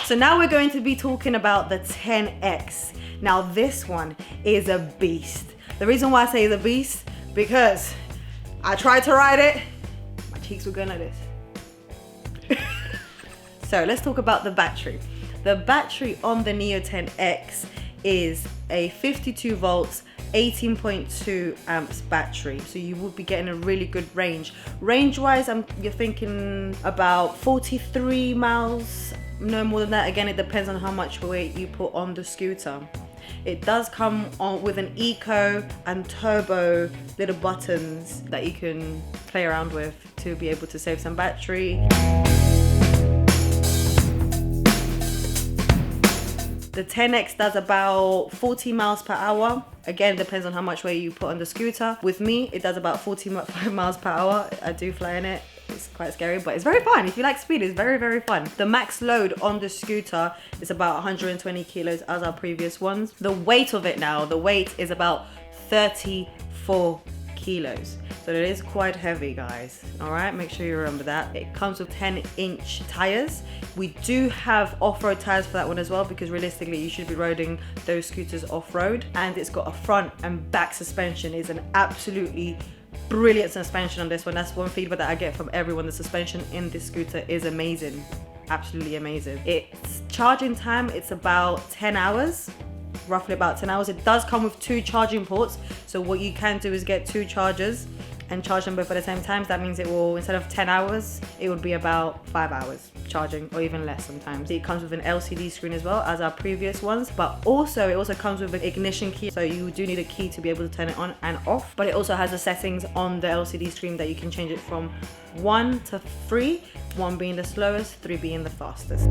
So now we're going to be talking about the 10X. Now this one is a beast. The reason why I say it's a beast, because I tried to ride it, my cheeks were going like this. So let's talk about the battery. The battery on the Neo 10X is a 52 volts, 18.2 amps battery. So you would be getting a really good range. Range-wise, you're thinking about 43 miles, no more than that. Again, it depends on how much weight you put on the scooter. It does come on with an eco and turbo little buttons that you can play around with to be able to save some battery. The 10X does about 40 miles per hour. Again, depends on how much weight you put on the scooter. With me, it does about 45 miles per hour. I do fly in it. It's quite scary, but it's very fun. If you like speed, it's very, very fun. The max load on the scooter is about 120 kilos as our previous ones. The weight of it now, the weight is about 34 kilos. So it is quite heavy, guys. All right, make sure you remember that. It comes with 10-inch tires. We do have off-road tires for that one as well, because realistically you should be riding those scooters off-road. And it's got a front and back suspension. It's an absolutely brilliant suspension on this one. That's one feedback that I get from everyone. The suspension in this scooter is amazing. Absolutely amazing. Its charging time, it's about 10 hours. Roughly about 10 hours. It does come with 2 charging ports. So what you can do is get 2 chargers and charge them both at the same time. So that means it will, instead of 10 hours, it would be about 5 hours charging, or even less sometimes. It comes with an LCD screen as well as our previous ones, but also it also comes with an ignition key. So you do need a key to be able to turn it on and off, but it also has the settings on the LCD screen that you can change it from 1 to 3, 1 being the slowest, 3 being the fastest.